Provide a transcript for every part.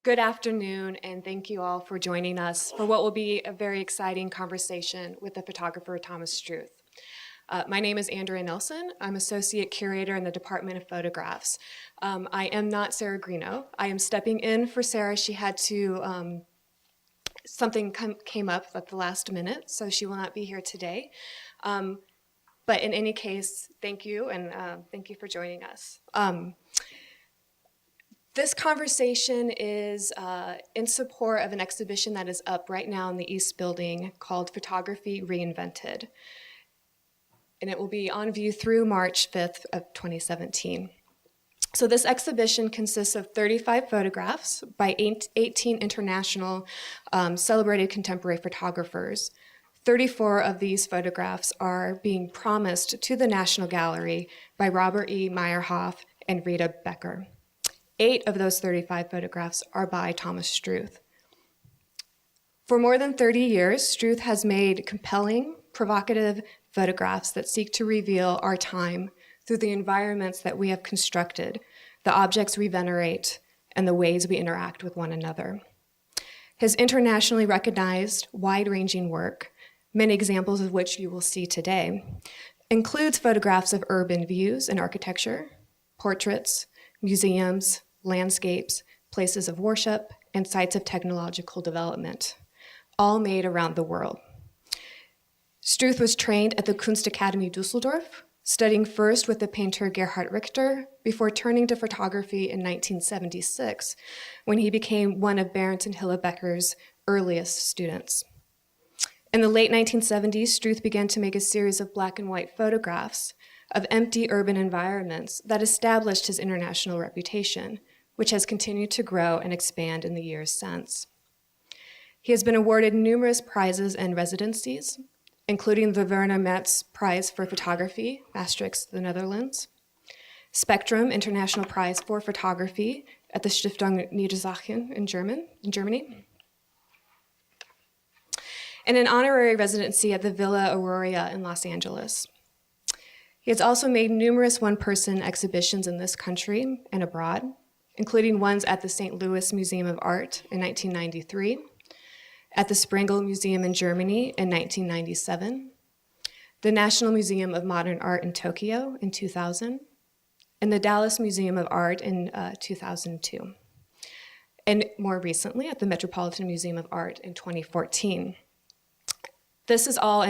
Good afternoon, and thank you all for joining us for what will be a very exciting conversation with the photographer Thomas Struth. My name is Andrea Nelson. I'm Associate Curator in the Department of Photographs. I am not Sarah Greeno. I am stepping in for Sarah. She had to, something came up at the last minute, so she will not be here today. But in any case, thank you, and thank you for joining us. This conversation is in support of an exhibition that is up right now in the East Building called Photography Reinvented. And it will be on view through March 5th of 2017. So this exhibition consists of 35 photographs by 18 international celebrated contemporary photographers. 34 of these photographs are being promised to the National Gallery by Robert E. Meyerhoff and Rita Becker. 8 of those 35 photographs are by Thomas Struth. For more than 30 years, Struth has made compelling, provocative photographs that seek to reveal our time through the environments that we have constructed, the objects we venerate, and the ways we interact with one another. His internationally recognized, wide-ranging work, many examples of which you will see today, includes photographs of urban views and architecture, portraits, museums, landscapes, places of worship, and sites of technological development, all made around the world. Struth was trained at the Kunstakademie Düsseldorf, studying first with the painter Gerhard Richter before turning to photography in 1976, when he became one of Bernd and Hilla Becker's earliest students. In the late 1970s, Struth began to make a series of black and white photographs of empty urban environments that established his international reputation, which has continued to grow and expand in the years since. He has been awarded numerous prizes and residencies, including the Werner Metz Prize for Photography, Maastricht, the Netherlands, Spectrum International Prize for Photography at the Stiftung Niedersachsen in Germany, and an honorary residency at the Villa Aurora in Los Angeles. He has also made numerous one-person exhibitions in this country and abroad, including ones at the St. Louis Museum of Art in 1993, at the Sprengel Museum in Germany in 1997, the National Museum of Modern Art in Tokyo in 2000, and the Dallas Museum of Art in 2002, and more recently at the Metropolitan Museum of Art in 2014. This is all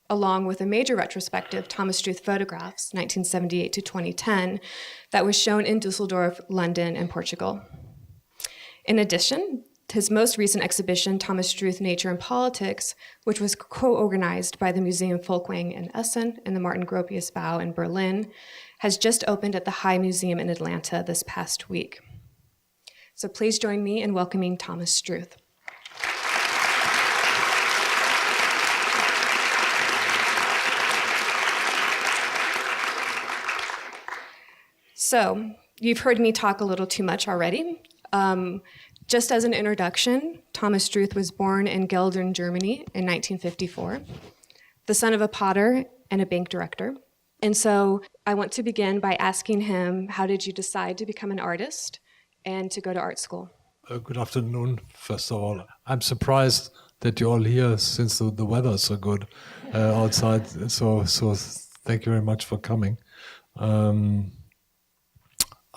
along with a major retrospective, Thomas Struth Photographs, 1978 to 2010, that was shown in Dusseldorf, London, and Portugal. In addition, his most recent exhibition, Thomas Struth, Nature and Politics, which was co-organized by the Museum Folkwang in Essen and the Martin Gropius Bau in Berlin, has just opened at the High Museum in Atlanta this past week. So please join me in welcoming Thomas Struth. So, you've heard me talk a little too much already. Just as an introduction, Thomas Struth was born in Geldern, Germany in 1954, the son of a potter and a bank director. And so I want to begin by asking him, how did you decide to become an artist and to go to art school? Good afternoon, first of all. I'm surprised that you're all here since the weather is so good outside. So thank you very much for coming.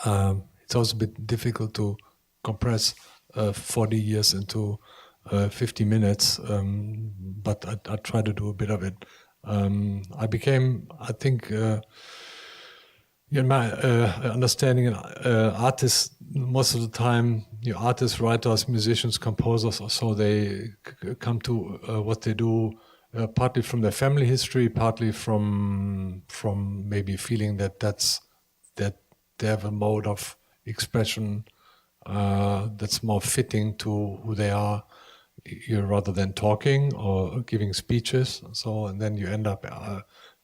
It's also a bit difficult to compress 40 years into 50 minutes, but I try to do a bit of it. I became, I think, in my understanding, an artist, most of the time, artists, writers, musicians, composers, or so, they come to what they do partly from their family history, partly from maybe feeling that they have a mode of expression that's more fitting to who they are, rather than talking or giving speeches. So, and then you end up,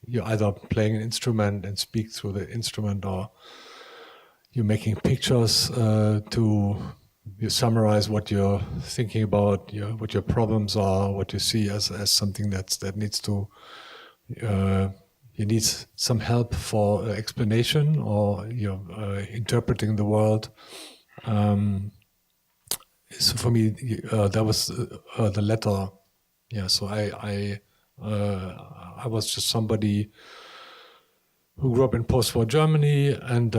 you're either playing an instrument and speak through the instrument, or you're making pictures you summarize what you're thinking about, what your problems are, what you see as something that needs to. You need some help for explanation, or interpreting the world. so for me, that was the letter. Yeah, so I was just somebody who grew up in post-war Germany and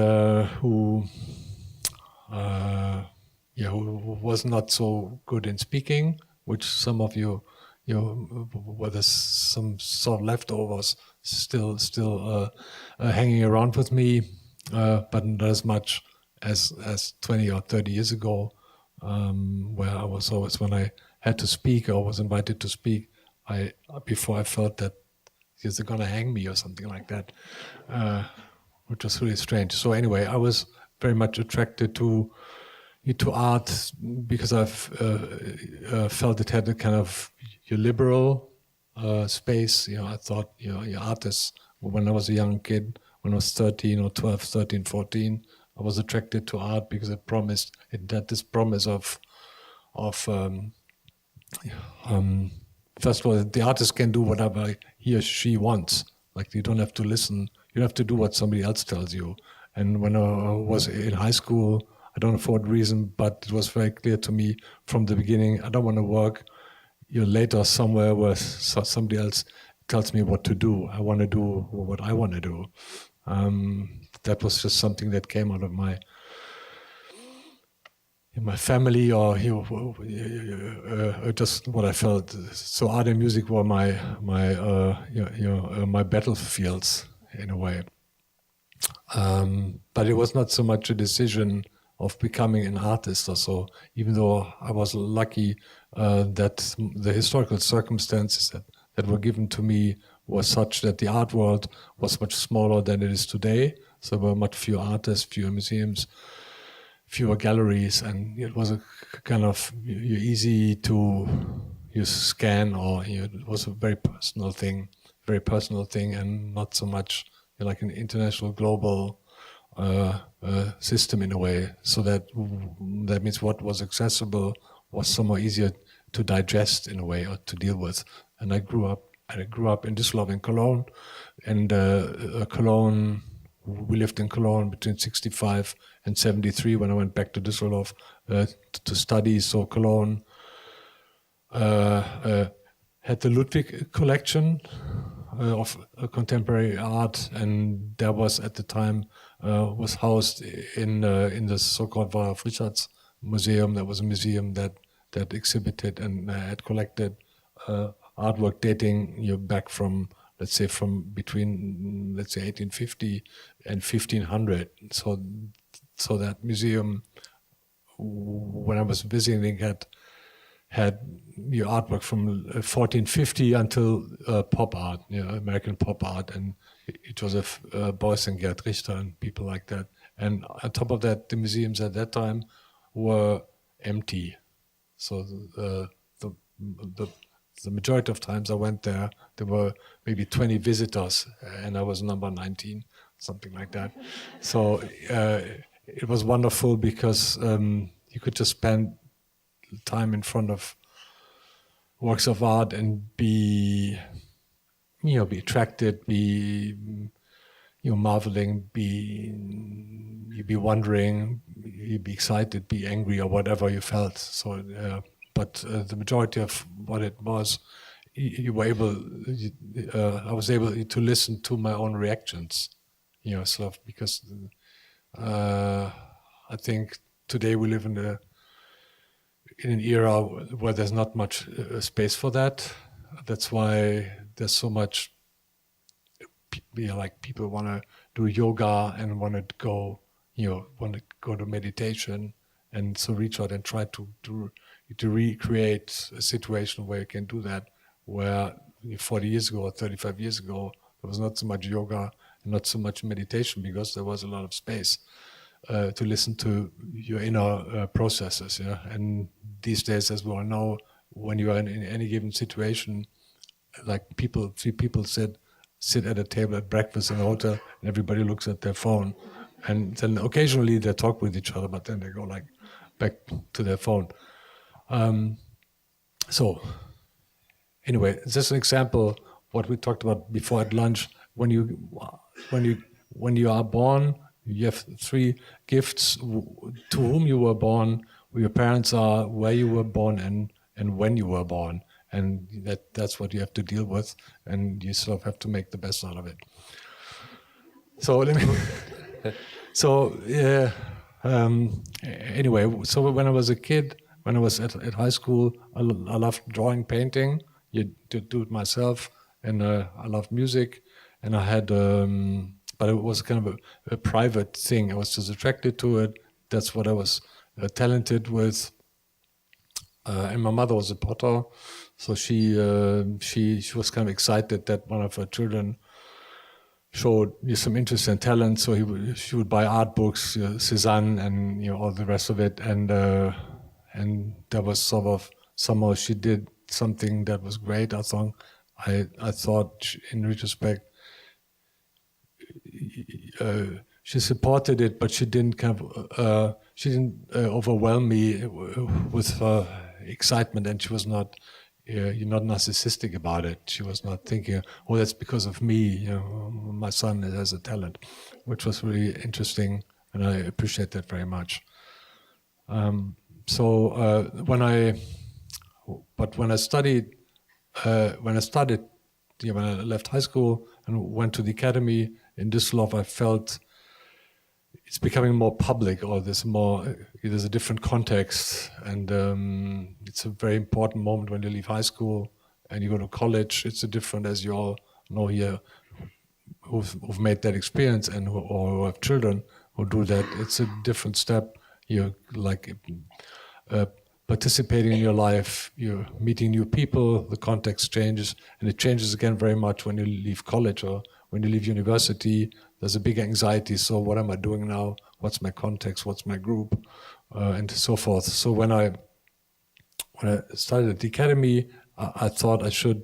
who was not so good in speaking, which some of you where there's some sort of leftovers still hanging around with me, but not as much as 20 or 30 years ago, where I was always, when I had to speak or was invited to speak, before I felt that they're gonna hang me or something like that, which was really strange. So anyway, I was very much attracted to art because I've felt it had a kind of liberal space. I thought, artists, when I was a young kid, when I was 13 or 12, 13, 14, I was attracted to art because it had this promise of first of all, the artist can do whatever he or she wants. Like, you don't have to listen. You have to do what somebody else tells you. And when I was in high school, I don't know for what reason, but it was very clear to me from the beginning, I don't want to work later somewhere where somebody else tells me what to do. I want to do what I want to do. That was just something that came out of my family, or just what I felt. So art and music were my battlefields in a way. But it was not so much a decision of becoming an artist or so, even though I was lucky that the historical circumstances that were given to me were such that the art world was much smaller than it is today. So there were much fewer artists, fewer museums, fewer galleries, and it was a kind of easy to scan, or it was a very personal thing, and not so much like an international global system in a way. So that means what was accessible was somewhat easier to digest in a way, or to deal with. And I grew up in Düsseldorf and Cologne, and Cologne. We lived in Cologne between 65 and 73 when I went back to Düsseldorf to study. So Cologne had the Ludwig collection of contemporary art, and there was at the time was housed in the so-called Walter-Frischartz Museum. That was a museum that exhibited and had collected artwork dating back from, let's say, from between 1850 and 1500. So that museum, when I was visiting, had artwork from 1450 until pop art, American pop art, and Joseph Beuys and Gerd Richter and people like that. And on top of that, the museums at that time were empty. So the majority of times I went there were maybe 20 visitors, and I was number 19, something like that. So it was wonderful because you could just spend time in front of works of art and be attracted, be marveling, be wondering, be excited, be angry, or whatever you felt. So, but the majority of what it was, I was able to listen to my own reactions, sort of, because I think today we live in an era where there's not much space for that. That's why there's so much, like, people want to do yoga and want to go to meditation, and so reach out and try to recreate a situation where you can do that, where 40 years ago or 35 years ago, there was not so much yoga and not so much meditation because there was a lot of space to listen to your inner processes. And these days, as we all know, when you are in any given situation, like three people sit at a table at breakfast in a hotel, and everybody looks at their phone, and then occasionally they talk with each other, but then they go like back to their phone. So anyway, this is an example what we talked about before at lunch. When you are born, you have three gifts. To whom you were born, who your parents are, where you were born, and when you were born, and that's what you have to deal with, and you sort of have to make the best out of it. So let me. So yeah. Anyway, so when I was a kid, when I was at high school, I loved drawing, painting. You do it myself, and I loved music, and I had, but it was kind of a private thing. I was just attracted to it. That's what I was talented with. And my mother was a potter, so she was kind of excited that one of her children showed some interest and talent. So she would buy art books, Cézanne, and all the rest of it, and that was sort of somehow she did something that was great. I thought in retrospect she supported it, but she didn't overwhelm me with her excitement, and she was not. You're not narcissistic about it. She was not thinking, "Oh, that's because of me." My son has a talent, which was really interesting, and I appreciate that very much. When I studied, when I left high school and went to the academy in Düsseldorf, I felt it's becoming more public, or there's a different context, and it's a very important moment when you leave high school and you go to college. It's a different, as you all know here, who've made that experience and who have children who do that. It's a different step. You're like participating in your life. You're meeting new people. The context changes, and it changes again very much when you leave college or when you leave university. There's a big anxiety. So what am I doing now? What's my context? What's my group? And so forth. So when I started at the academy, I thought I should,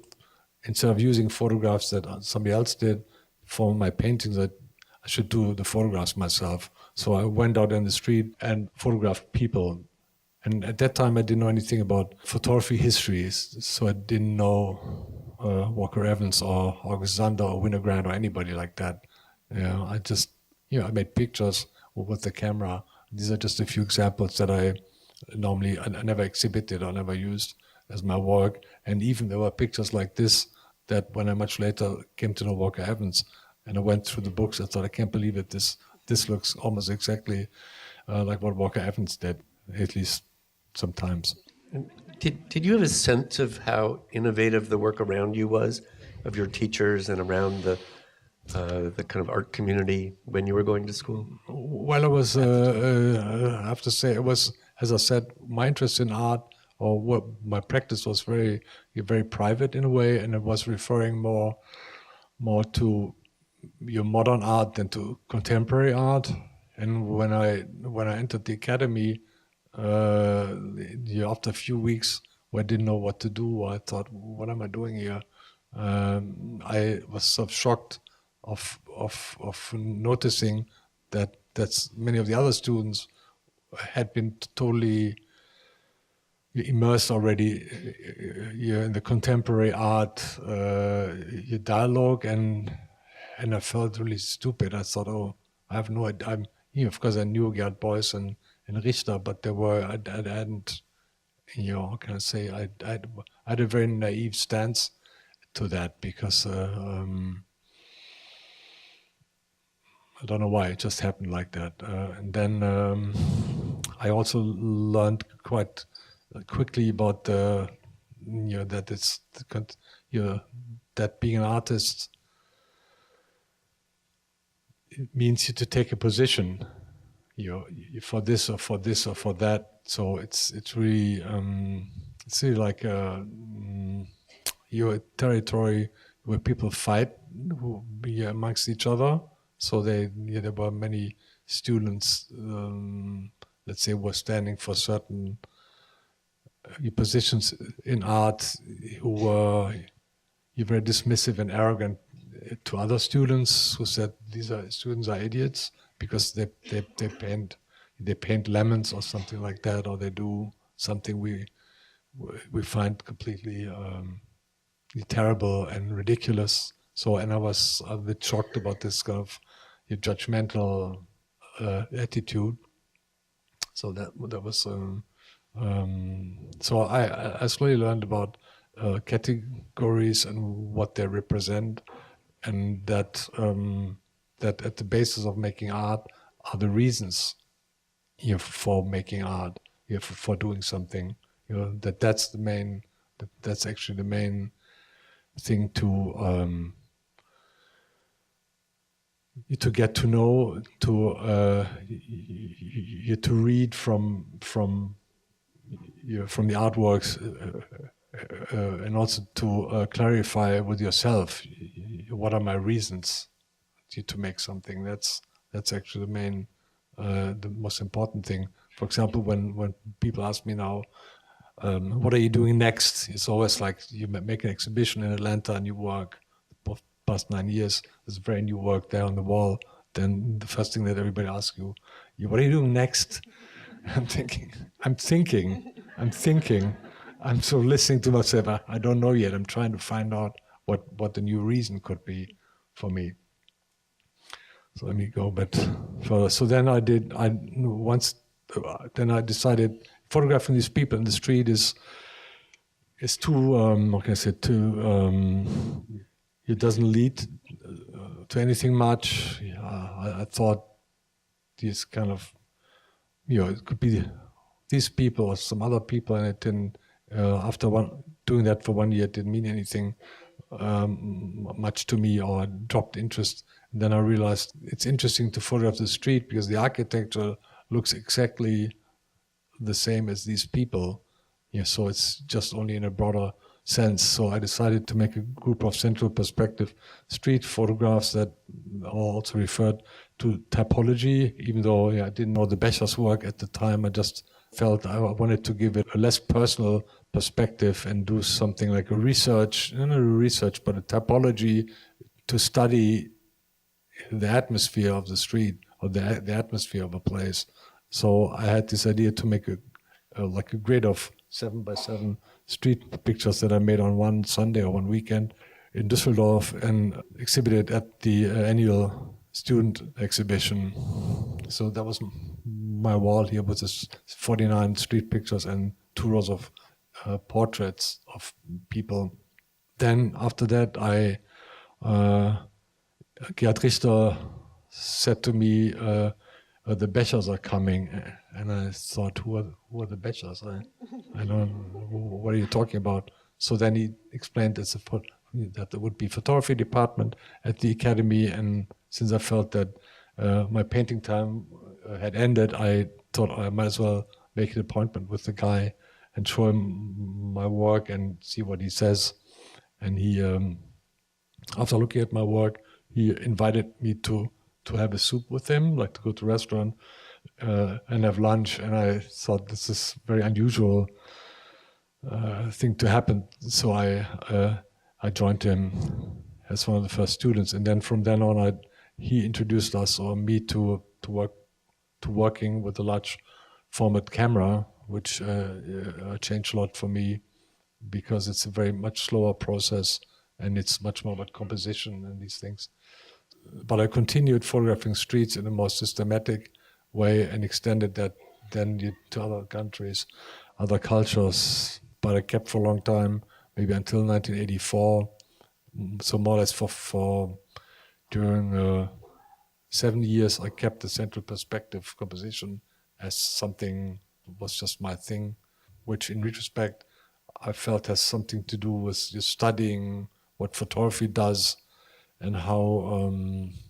instead of using photographs that somebody else did for my paintings, that I should do the photographs myself. So I went out in the street and photographed people. And at that time, I didn't know anything about photography history. So I didn't know Walker Evans or August Sander or Winogrand or anybody like that. I just, I made pictures with the camera. These are just a few examples that I never exhibited or never used as my work. And even there were pictures like this that when I much later came to know Walker Evans and I went through the books, I thought, I can't believe it. This looks almost exactly like what Walker Evans did, at least sometimes. Did you have a sense of how innovative the work around you was, of your teachers and around the kind of art community when you were going to school? Well, it was, I have to say, it was, as I said, my interest in art or what my practice was very, very private in a way, and it was referring more to your modern art than to contemporary art. And when I entered the academy, after a few weeks where I didn't know what to do, I thought, what am I doing here? I was sort of shocked of noticing that's many of the other students had been totally immersed already in the contemporary art, your dialogue, and I felt really stupid. I thought, oh, I have no idea. Of course, I knew Gerd Beuys and Richter, but I hadn't, how can I say, I had a very naive stance to that because I don't know why, it just happened like that. And then I also learned quite quickly about that being an artist, it means you to take a position, for this or for this or for that. So it's really like your territory where people fight amongst each other. So there were many students, let's say, were standing for certain positions in art who were very dismissive and arrogant to other students who said these students are idiots because they paint lemons or something like that, or they do something we find completely terrible and ridiculous. So, and I was a bit shocked about this kind of judgmental attitude. So that was So I slowly learned about categories and what they represent, and that that at the basis of making art are the reasons for making art, for doing something. That's the main. That's actually the main thing to get to know, to read from the artworks, and also to clarify with yourself what are my reasons to make something. That's actually the main, the most important thing. For example, when people ask me now, what are you doing next? It's always like you make an exhibition in Atlanta and you work the past 9 years. There's very new work there on the wall. Then the first thing that everybody asks you, what are you doing next? I'm thinking. I'm so listening to myself. I don't know yet. I'm trying to find out what the new reason could be for me. So let me go a bit further. So then I decided photographing these people in the street is too, what can I say, it doesn't lead to anything much. I thought these kind of, it could be these people or some other people, and it didn't, after doing that for 1 year, it didn't mean anything much to me, or dropped interest. And then I realized it's interesting to photograph the street because the architecture looks exactly the same as these people. So it's just only in a broader sense. So I decided to make a group of central perspective street photographs that are also referred to typology, even though I didn't know the Becher's work at the time. I just felt I wanted to give it a less personal perspective and do something like a research, not a research, but a typology to study the atmosphere of the street or the atmosphere of a place. So I had this idea to make a grid of 7x7 street pictures that I made on one Sunday or one weekend in Düsseldorf and exhibited at the annual student exhibition. So that was my wall here with this 49 street pictures and 2 rows of portraits of people. Then after that, Gerhard Richter said to me, the Bechers are coming, and I thought, who are the Bechers? I don't know, what are you talking about? So then he explained that there would be photography department at the academy, and since I felt that my painting time had ended, I thought I might as well make an appointment with the guy and show him my work and see what he says. And he, after looking at my work, he invited me to have a soup with him, like to go to a restaurant and have lunch. And I thought this is very unusual thing to happen. So I joined him as one of the first students. And then from then on, he introduced us, or me, to working with a large format camera, which changed a lot for me because it's a very much slower process and it's much more about composition and these things. But I continued photographing streets in a more systematic way and extended that then to other countries, other cultures. But I kept for a long time, maybe until 1984. So more or less for during 7 years, I kept the central perspective composition as something was just my thing, which in retrospect I felt has something to do with just studying what photography does and how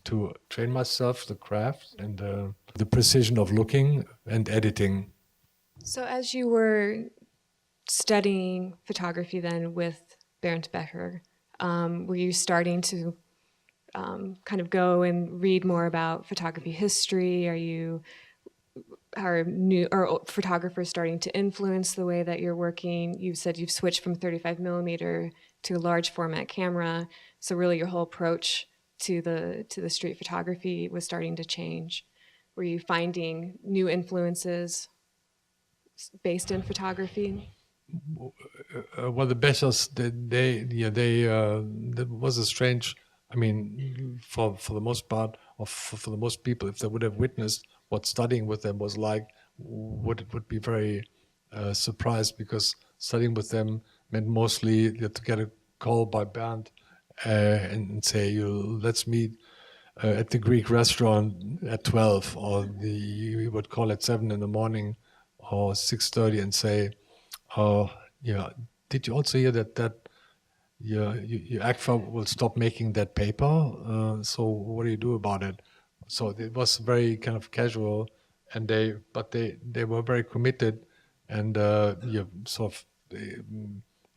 to train myself, the craft and the precision of looking and editing. So as you were studying photography then with Bernd Becher, were you starting to kind of go and read more about photography history? Are photographers starting to influence the way that you're working? You said you've switched from 35 millimeter to a large format camera. So really your whole approach to the street photography was starting to change. Were you finding new influences based in photography? Well, the Bechers, that was a strange, I mean, for the most part, or for the most people, if they would have witnessed what studying with them was like, it would be very surprised because studying with them meant mostly you had to get a call by Bernd and say, let's meet at the Greek restaurant at 12, or we would call at 7 in the morning or 6:30 and say, oh, yeah, did you also hear that your ACFA will stop making that paper? So what do you do about it? So it was very kind of casual, and they were very committed, and sort of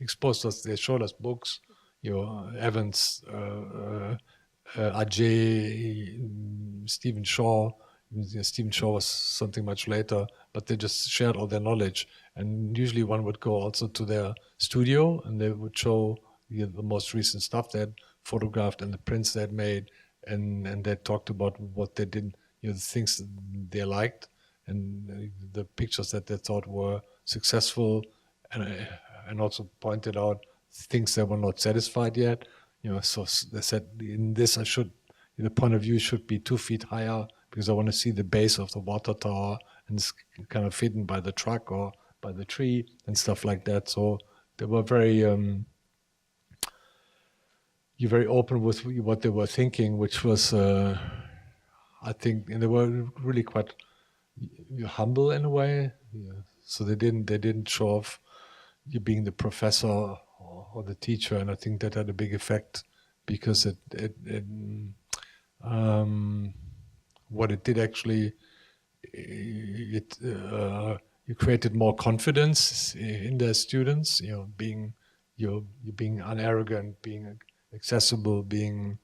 exposed us. They showed us books, Evans, Ajay, Stephen Shaw. Stephen Shaw was something much later, but they just shared all their knowledge. And usually one would go also to their studio, and they would show the most recent stuff they had photographed and the prints they had made, and they talked about what they did, the things that they liked, and the pictures that they thought were successful, and also pointed out things that were not satisfied yet. So they said, in this the point of view should be 2 feet higher because I want to see the base of the water tower, and it's kind of hidden by the truck or by the tree and stuff like that. So they were very very open with what they were thinking, which was, I think, and they were really quite humble in a way. Yeah. So they didn't show off you being the professor or the teacher, and I think that had a big effect because what it did actually, you created more confidence in their students. Being unarrogant, being accessible, being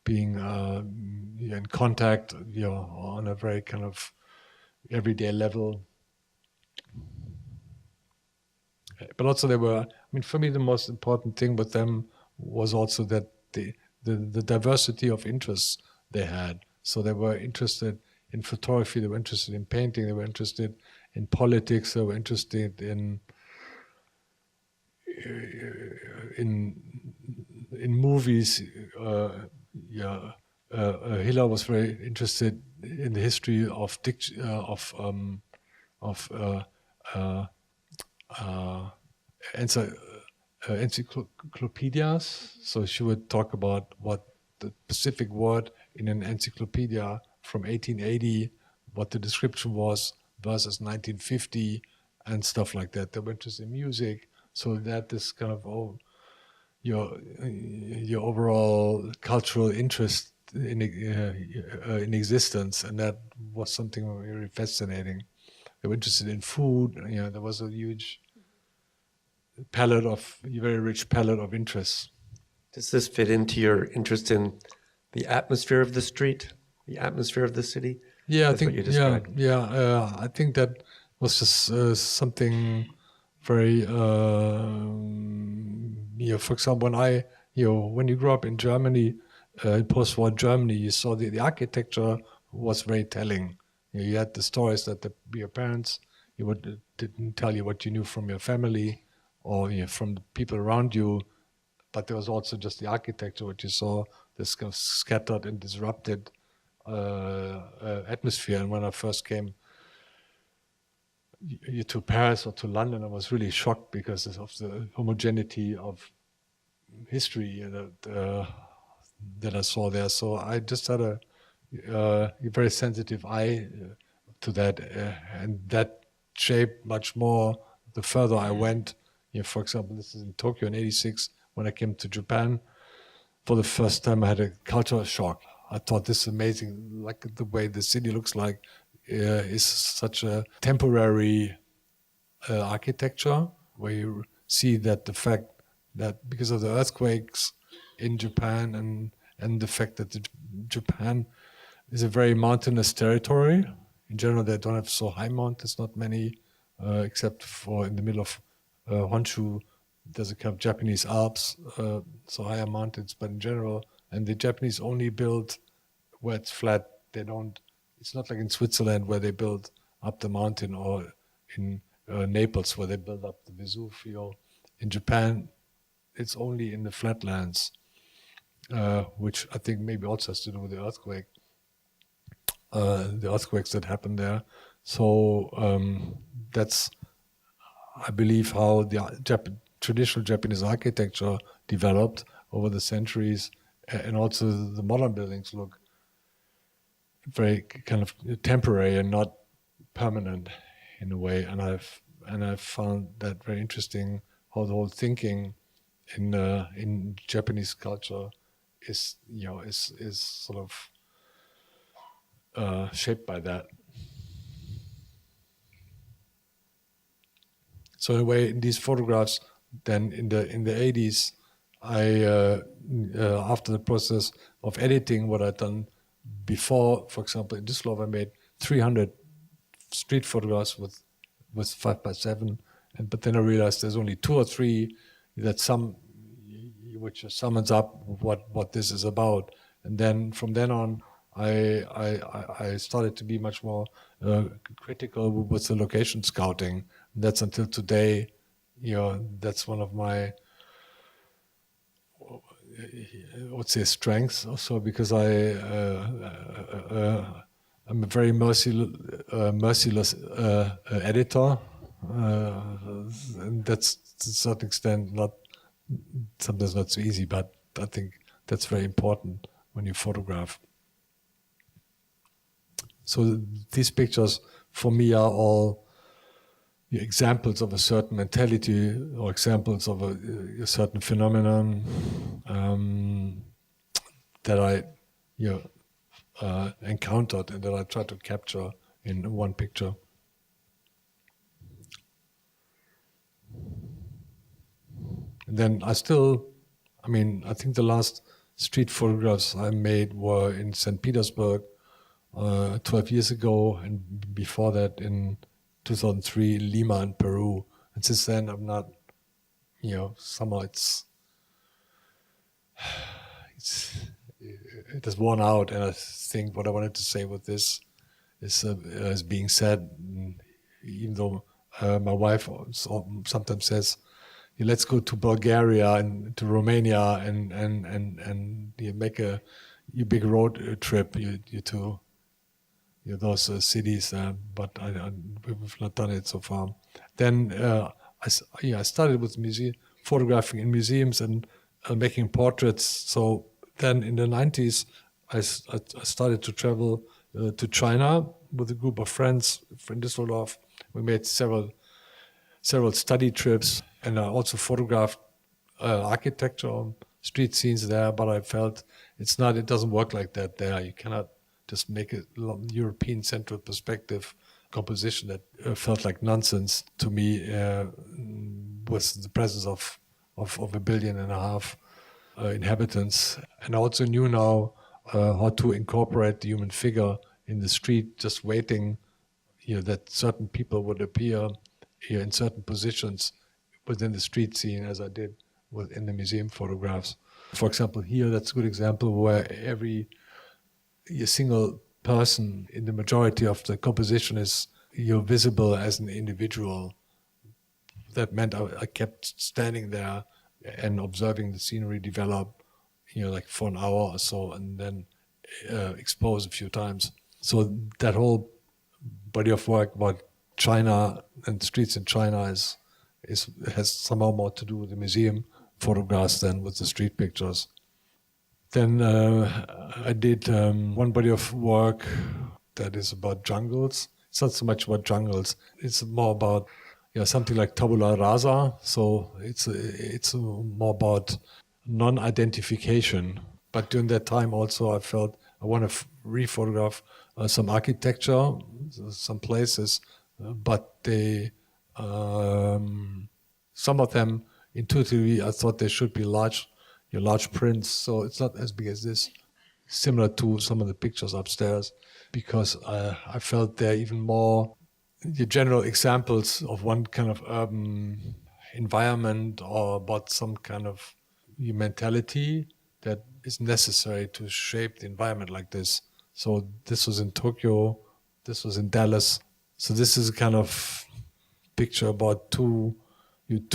in contact, on a very kind of everyday level. But also for me, the most important thing with them was also that the diversity of interests they had. So they were interested in photography, they were interested in painting, they were interested in politics, they were interested in movies. Hiller was very interested in the history of encyclopedias. So she would talk about what the specific word in an encyclopedia from 1880, what the description was versus 1950 and stuff like that. They were interested in music. So that is kind of your overall cultural interest in existence, and that was something very fascinating. They were interested in food. There was a huge very rich palette of interests. Does this fit into your interest in the atmosphere of the street, the atmosphere of the city? Yeah, That's what you described. I think that was just something very. For example, when you grew up in Germany, in post-war Germany, you saw the architecture was very telling. You had the stories that your parents didn't tell you what you knew from your family or from the people around you, but there was also just the architecture, what you saw, this kind of scattered and disrupted atmosphere. And when I first came to Paris or to London, I was really shocked because of the homogeneity of history that I saw there. So I just had a very sensitive eye to that, and that shaped much more the further I went. For example, this is in Tokyo in '86 when I came to Japan. For the first time, I had a cultural shock. I thought this is amazing, like the way the city looks like is such a temporary architecture, where you see that the fact that because of the earthquakes in Japan and the fact that Japan is a very mountainous territory. In general, they don't have so high mountains, not many, except for in the middle of Honshu, there's a kind of Japanese Alps, so higher mountains, but in general, and the Japanese only build where it's flat. It's not like in Switzerland where they build up the mountain, or in Naples where they build up the Vesuvio. In Japan, it's only in the flatlands, which I think maybe also has to do with the earthquakes that happened there. So I believe how the traditional Japanese architecture developed over the centuries, and also the modern buildings look very kind of temporary and not permanent in a way. And I've found that very interesting, how the whole thinking in Japanese culture is sort of shaped by that. So in a way, in these photographs, then in the 80s, I after the process of editing what I'd done before, for example, in Düsseldorf, I made 300 street photographs with 5x7, but then I realized there's only 2 or 3 which summons up what this is about, and then from then on, I started to be much more critical with the location scouting. And that's until today, that's one of my, I would say, strengths also, because I'm a very merciless editor, and that's to a certain extent sometimes not so easy, but I think that's very important when you photograph. So these pictures for me are all examples of a certain mentality or examples of a certain phenomenon that I encountered and that I try to capture in one picture. And then I think the last street photographs I made were in St. Petersburg 12 years ago, and before that in 2003 in Lima in Peru. And since then I'm not, somehow it has worn out, and I think what I wanted to say with this is being said, even though my wife sometimes says, let's go to Bulgaria and to Romania and you make a big road trip, you to those cities, but we've not done it so far. Then I started with photographing in museums and making portraits. So then in the 90s, I started to travel to China with a group of friends from Düsseldorf. We made several study trips, and I also photographed architecture, street scenes there, but I felt it doesn't work like that there. You cannot just make a European central perspective composition that felt like nonsense to me with the presence of 1.5 billion inhabitants. And I also knew now how to incorporate the human figure in the street, just waiting, that certain people would appear in certain positions within the street scene, as I did in the museum photographs. For example, here, that's a good example where a single person in the majority of the composition is visible as an individual. That meant I kept standing there and observing the scenery develop, like for an hour or so, and then expose a few times. So that whole body of work about China and streets in China has somehow more to do with the museum photographs than with the street pictures. Then I did one body of work that is about jungles. It's not so much about jungles. It's more about something like tabula rasa. So it's more about non-identification. But during that time also I felt I want to re-photograph some architecture, some places, but they some of them intuitively I thought they should be large prints, so it's not as big as this, similar to some of the pictures upstairs, because I felt they're even more the general examples of one kind of urban environment or about some kind of mentality that is necessary to shape the environment like this. So this was in Tokyo, this was in Dallas. So this is a kind of picture about two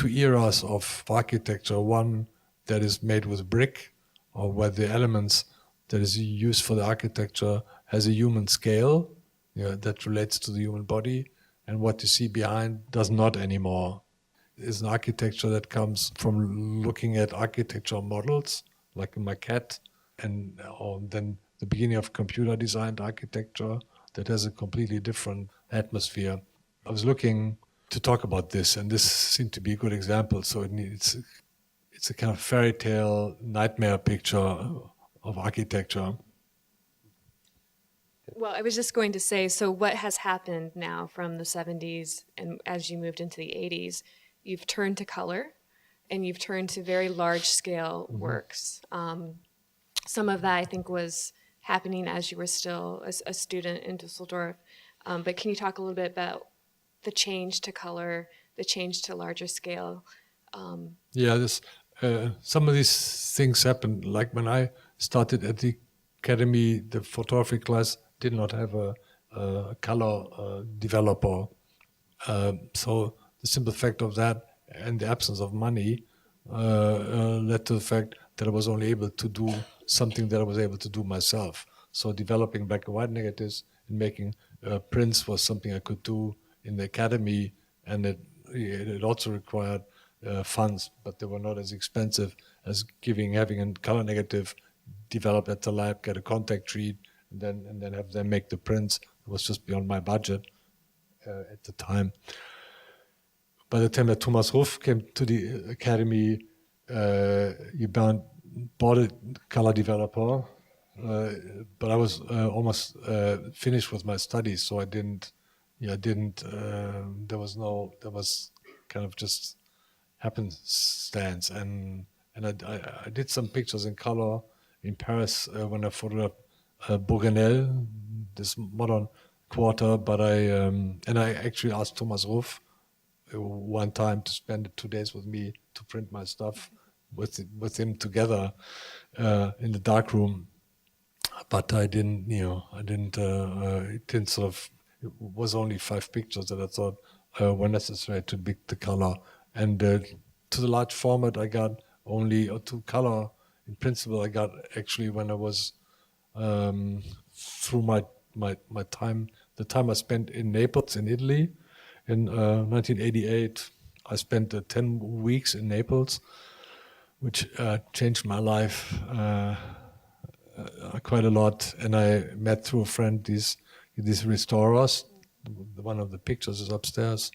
eras of architecture. One that is made with brick, or where the elements that is used for the architecture has a human scale, that relates to the human body, and what you see behind does not anymore. is an architecture that comes from looking at architectural models, like a maquette, and then the beginning of computer designed architecture that has a completely different atmosphere. I was looking to talk about this, and this seemed to be a good example. So it's a kind of fairy tale nightmare picture of architecture. Well, I was just going to say, so what has happened now from the 70s and as you moved into the 80s, you've turned to color and you've turned to very large scale works. Some of that I think was happening as you were still a student in Dusseldorf. But can you talk a little bit about the change to color, the change to larger scale? Yeah, some of these things happened. Like when I started at the academy, the photography class did not have a color developer. So the simple fact of that and the absence of money led to the fact that I was only able to do something that I was able to do myself. So developing black and white negatives and making prints was something I could do in the academy, and it also required funds, but they were not as expensive as having a color negative developed at the lab, get a contact sheet, and then have them make the prints. It was just beyond my budget at the time. By the time that Thomas Ruff came to the academy, he bought a color developer, but I was almost finished with my studies, so there was kind of just happenstance, and I did some pictures in color in Paris when I photographed Bourguenel, this modern quarter, but I actually asked Thomas Ruff one time to spend 2 days with me to print my stuff with him together in the dark room. But it was only 5 pictures that I thought were necessary to pick the color. And to the large format, I got to color. In principle, I got actually when I was through my time, the time I spent in Naples in Italy in 1988. I spent 10 weeks in Naples, which changed my life quite a lot. And I met through a friend these restorers. One of the pictures is upstairs,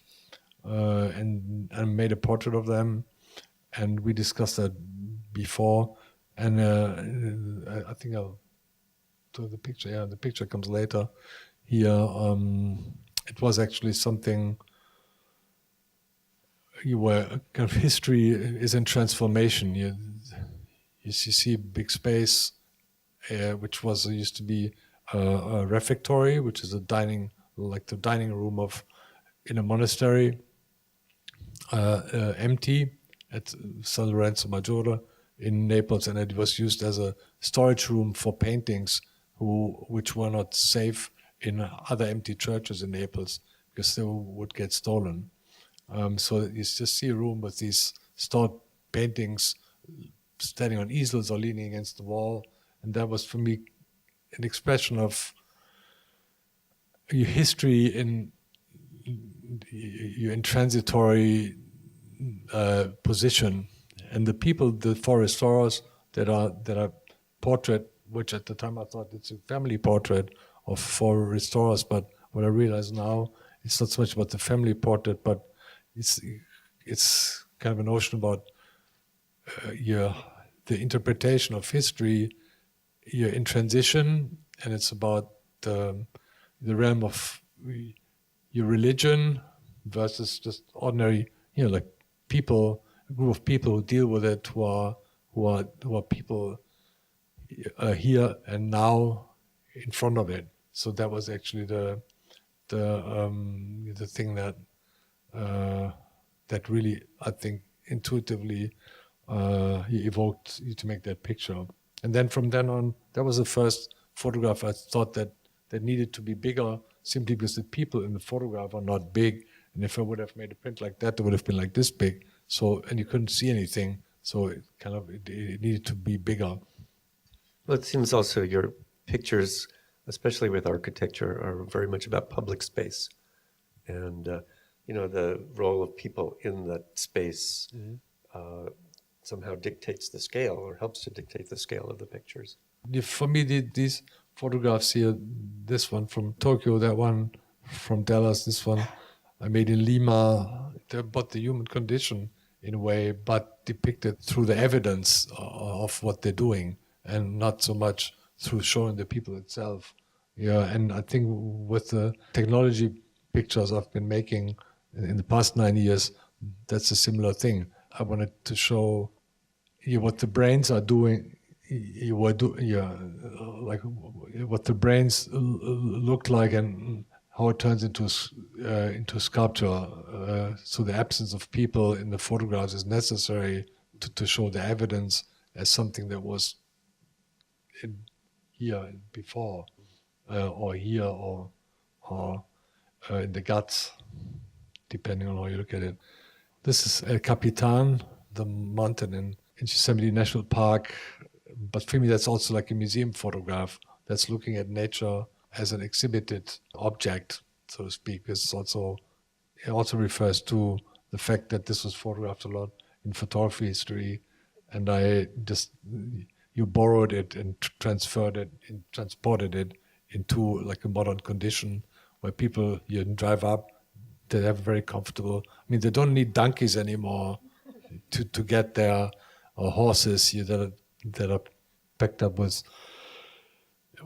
and I made a portrait of them, and we discussed that before. And I think I'll do the picture. Yeah, the picture comes later. Here, it was actually something. Kind of history is in transformation. You see big space, which used to be a refectory, which is the dining room in a monastery, empty at San Lorenzo Maggiore in Naples, and it was used as a storage room for paintings which were not safe in other empty churches in Naples because they would get stolen. So you just see a room with these stored paintings standing on easels or leaning against the wall, and that was for me an expression of your history in your intransitory position, and the 4 restorers that are portrait, which at the time I thought it's a family portrait of 4 restorers, but what I realize now, it's not so much about the family portrait, but it's kind of a notion about the interpretation of history. You're in transition, and it's about the realm of your religion versus just ordinary, like people, a group of people who deal with it, who are people here and now in front of it. So that was actually the thing that really, I think, intuitively he evoked you to make that picture. And then from then on, that was the first photograph I thought that needed to be bigger, simply because the people in the photograph are not big. And if I would have made a print like that, it would have been like this big. So, and you couldn't see anything. So it needed to be bigger. Well, it seems also your pictures, especially with architecture, are very much about public space. And the role of people in that space somehow dictates the scale or helps to dictate the scale of the pictures. For me, these photographs here, this one from Tokyo, that one from Dallas, this one I made in Lima, they're about the human condition in a way, but depicted through the evidence of what they're doing and not so much through showing the people itself. Yeah, and I think with the technology pictures I've been making in the past 9 years, that's a similar thing. I wanted to show you what the brains are doing, like what the brains look like and how it turns into sculpture. So the absence of people in the photographs is necessary to show the evidence as something that was here before, or here, or in the guts, depending on how you look at it. This is El Capitan, the mountain in Yosemite National Park. But for me, that's also like a museum photograph that's looking at nature as an exhibited object, so to speak. It also refers to the fact that this was photographed a lot in photography history, and you borrowed it and transferred it and transported it into like a modern condition where people, you drive up, they have very comfortable. I mean, they don't need donkeys anymore to get there, or horses that are packed up with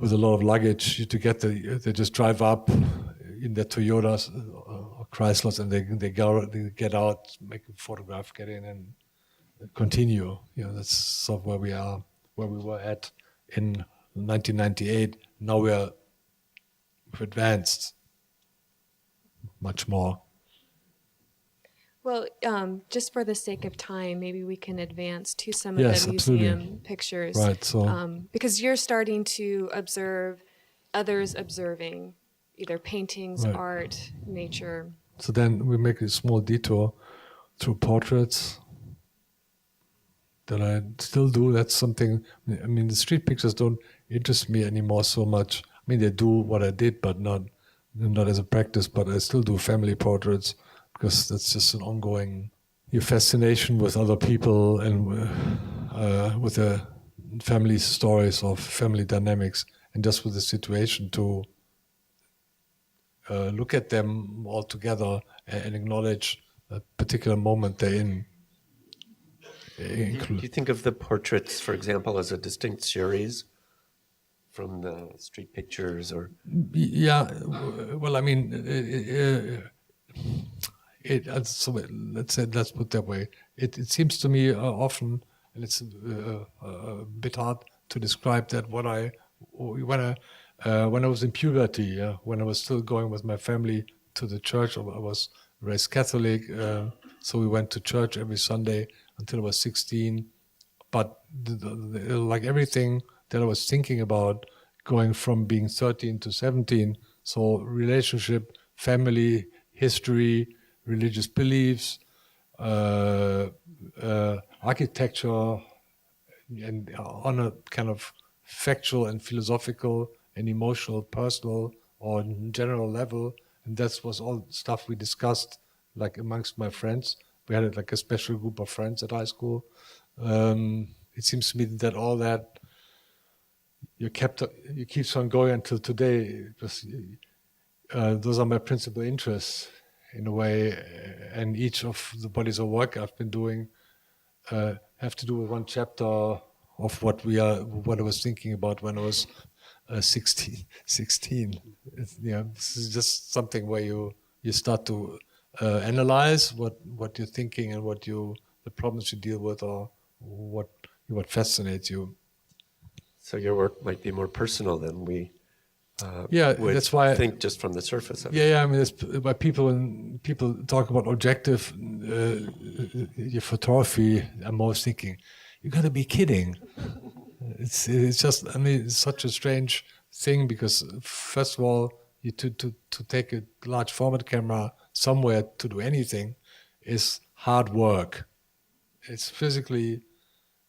a lot of luggage to get there. They just drive up in their Toyotas or Chryslers, and they get out, make a photograph, get in, and continue. That's sort of where we were at in 1998. Now we've advanced much more. Well, just for the sake of time, maybe we can advance to some of Yes, the absolutely. museum pictures. Right, so because you're starting to observe others observing, either paintings, Right. art, nature. So then we make a small detour through portraits that I still do. That's something, I mean, the street pictures don't interest me anymore so much. I mean, they do what I did, but not as a practice, but I still do family portraits because that's just an ongoing fascination with other people and with the family stories of family dynamics, and just with the situation to look at them all together and acknowledge a particular moment they're in. Do you think of the portraits, for example, as a distinct series from the street pictures, or? Yeah, well, I mean, so let's put it that way. It seems to me often, and it's a bit hard to describe that when I was in puberty, when I was still going with my family to the church. I was raised Catholic, so we went to church every Sunday until I was 16. But like everything that I was thinking about, going from being 13 to 17, so relationship, family, history, religious beliefs, architecture, and on a kind of factual and philosophical and emotional, personal or general level. And that was all stuff we discussed like amongst my friends. We had like a special group of friends at high school. It seems to me that all that you keeps on going until today. Those are my principal interests in a way, and each of the bodies of work I've been doing have to do with one chapter of what I was thinking about when I was 16. This is just something where you start to analyze what you're thinking and the problems you deal with, or what fascinates you. So your work might be more personal than we would that's why think just from the surface of it. Yeah, I mean, that's why when people talk about objective your photography, I'm always thinking, you got to be kidding. It's just, I mean, it's such a strange thing because first of all, to take a large format camera somewhere to do anything is hard work. It's physically,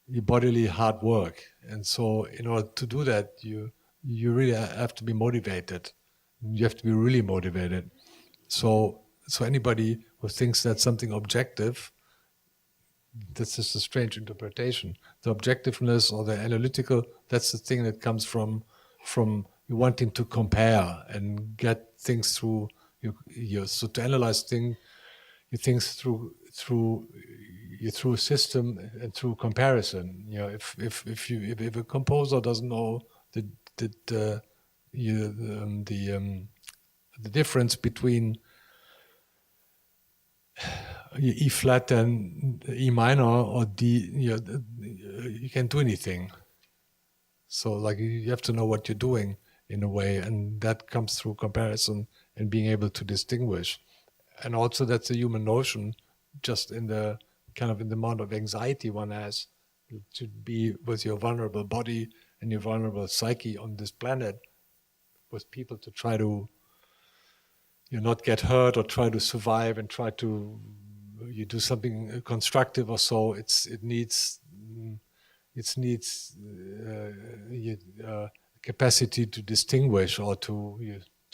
bodily hard work, and so in order to do that, you really have to be motivated. You have to be really motivated. So So anybody who thinks that's something objective, that's just a strange interpretation. The objectiveness or the analytical, that's the thing that comes from you wanting to compare and get things through so to analyze things through a system and through comparison. If a composer doesn't know the difference between E flat and E minor or D, you can't do anything. So like you have to know what you're doing in a way, and that comes through comparison and being able to distinguish. And also that's a human notion, just in the amount of anxiety one has to be with your vulnerable body and your vulnerable psyche on this planet, with people to try to not get hurt or try to survive and try to you do something constructive or so. It needs capacity to distinguish or to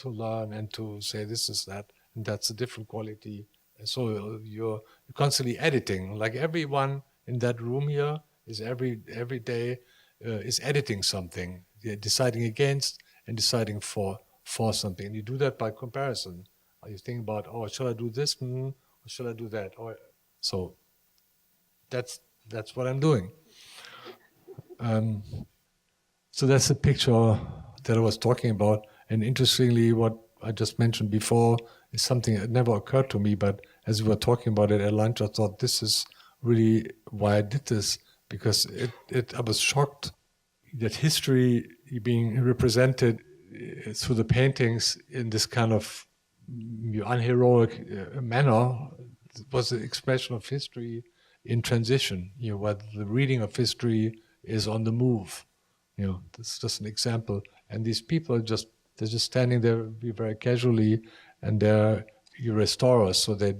learn and to say this is that, and that's a different quality. And so you're constantly editing. Like everyone in that room here is every day is editing something. They're deciding against and deciding for something. And you do that by comparison. You think about, shall I do this? Or shall I do that? So that's what I'm doing. So that's the picture that I was talking about. And interestingly, what I just mentioned before is something that never occurred to me, but as we were talking about it at lunch, I thought this is really why I did this, because I was shocked that history being represented through the paintings in this kind of unheroic manner was the expression of history in transition, where the reading of history is on the move. That's just an example. And these people they're just standing there very casually, and they're your restorers. So they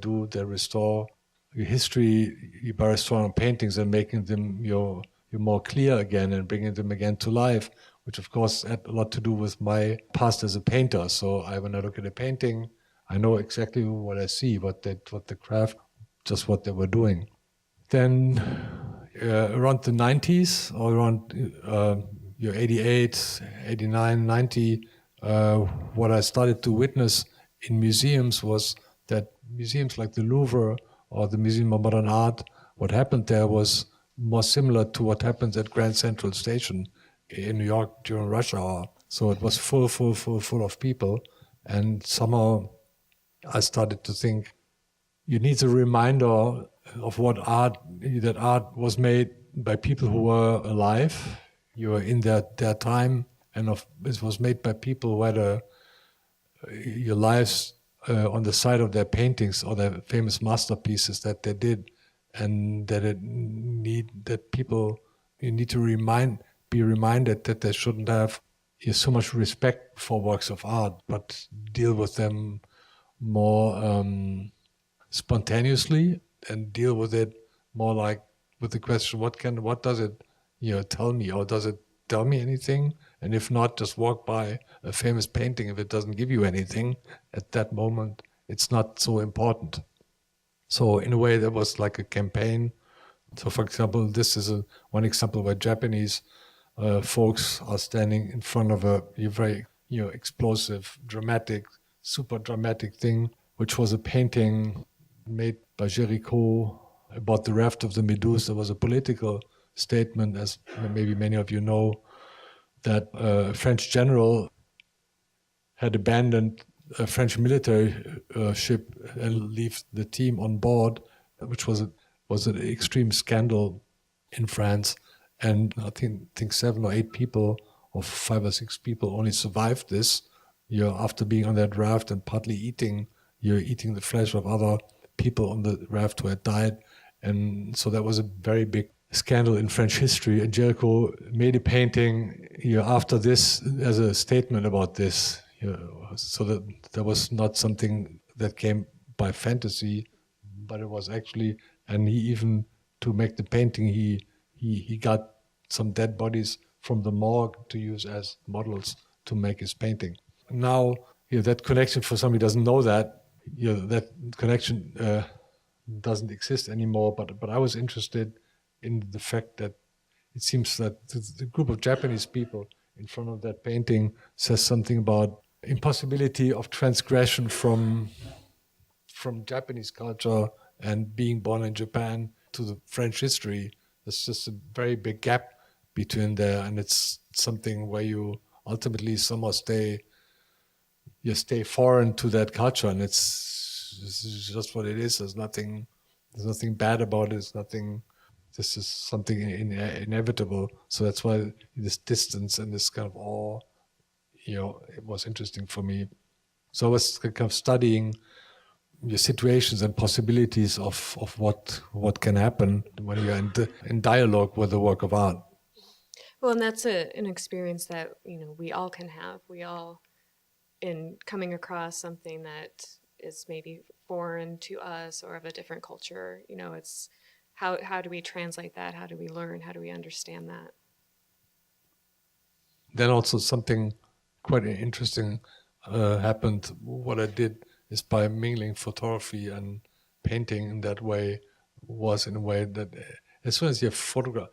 restore your history by restoring paintings and making them you're more clear again and bringing them again to life, which of course had a lot to do with my past as a painter. So when I look at a painting, I know exactly what I see, what the craft, just what they were doing. Then around the 90s, or around 88, 89, 90, what I started to witness in museums was that museums like the Louvre or the Museum of Modern Art, what happened there was more similar to what happens at Grand Central Station in New York during rush hour. So it was full of people. And somehow I started to think, you need a reminder of that art was made by people who were alive. You were in their time, and it was made by people who had your lives on the side of their paintings or their famous masterpieces that they did, and that you need to be reminded that they shouldn't have so much respect for works of art, but deal with them more spontaneously and deal with it more like with the question, what does it tell me, or does it tell me anything? And if not, just walk by a famous painting. If it doesn't give you anything at that moment, it's not so important. So in a way, there was like a campaign. So for example, this is one example where Japanese folks are standing in front of a very explosive, dramatic, super dramatic thing, which was a painting made by Géricault about the raft of the Méduse. There was a political statement, as maybe many of you know, that a French general had abandoned a French military ship and left the team on board, which was an extreme scandal in France. And I think 7 or 8 people, or 5 or 6 people, only survived this. After being on that raft and partly eating the flesh of other people on the raft who had died. And so that was a very big scandal in French history. And Géricault made a painting after this as a statement about this. So that was not something that came by fantasy, but it was actually, and he even, to make the painting, he got some dead bodies from the morgue to use as models to make his painting. Now, that connection, for somebody who doesn't know that, that connection doesn't exist anymore. But I was interested in the fact that it seems that the group of Japanese people in front of that painting says something about impossibility of transgression from Japanese culture and being born in Japan to the French history. There's just a very big gap between there, and it's something where you ultimately somehow stay foreign to that culture, and it's just what it is. There's nothing bad about it. This is something inevitable. So that's why this distance and this kind of awe, it was interesting for me. So I was kind of studying your situations and possibilities of what can happen when you're in dialogue with the work of art. Well, and that's an experience that, we all can have. We all, in coming across something that is maybe foreign to us or of a different culture, it's how do we translate that? How do we learn? How do we understand that? Then also something quite interesting happened. What I did is by mingling photography and painting in that way was in a way that as soon as you photograph,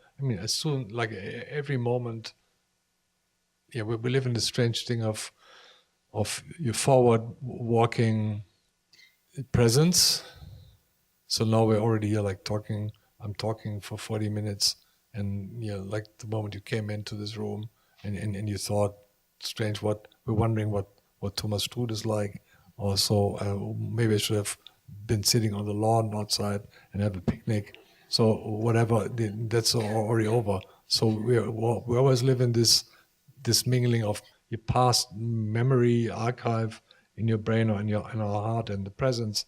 like every moment, we live in this strange thing of your forward walking presence. So now we're already here, like talking. I'm talking for 40 minutes, and like the moment you came into this room, and you thought, strange, we're wondering what Thomas Struth is like. Also, maybe I should have been sitting on the lawn outside and have a picnic. So whatever, that's already over. So we always live in this mingling of your past memory archive in your brain or in our heart and the presence,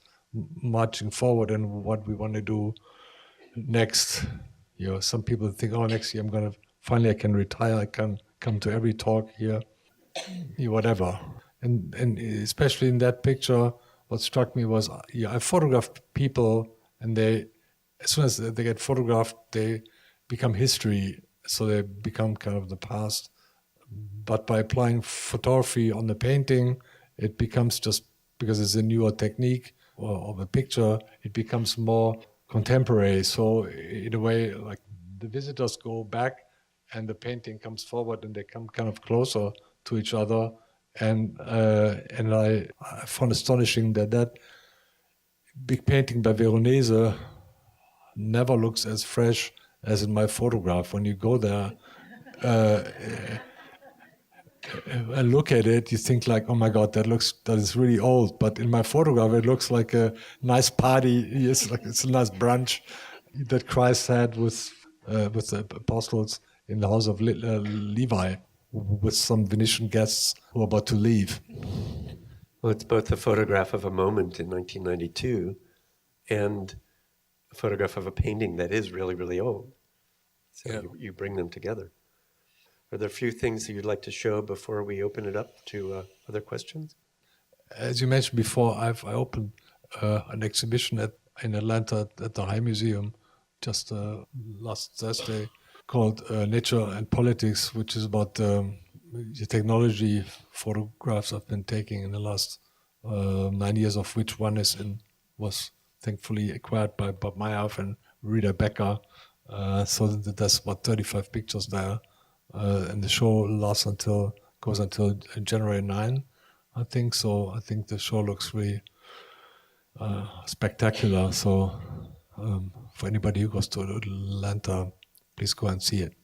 marching forward and what we want to do next. Some people think, next year I can retire. I can come to every talk here, whatever. And especially in that picture, what struck me was, I photographed people, and as soon as they get photographed, they become history. So they become kind of the past. But by applying photography on the painting, it becomes, just because it's a newer technique of a picture, it becomes more contemporary. So in a way, like the visitors go back and the painting comes forward and they come kind of closer to each other. And I found astonishing that big painting by Veronese never looks as fresh as in my photograph. When you go there and look at it, you think like, oh my God, that is really old. But in my photograph, it looks like a nice party. It's a nice brunch that Christ had with the apostles in the house of Levi, with some Venetian guests who are about to leave. Well, it's both a photograph of a moment in 1992 and a photograph of a painting that is really, really old. So you bring them together. Are there a few things that you'd like to show before we open it up to other questions? As you mentioned before, I opened an exhibition in Atlanta at the High Museum just last Thursday, called Nature and Politics, which is about the technology photographs I've been taking in the last 9 years, of which one was thankfully acquired by Bob Meyerhoff and Rita Becker. So there's about 35 pictures there. And the show goes until January 9, I think. So I think the show looks really spectacular. So for anybody who goes to Atlanta, please go and see it.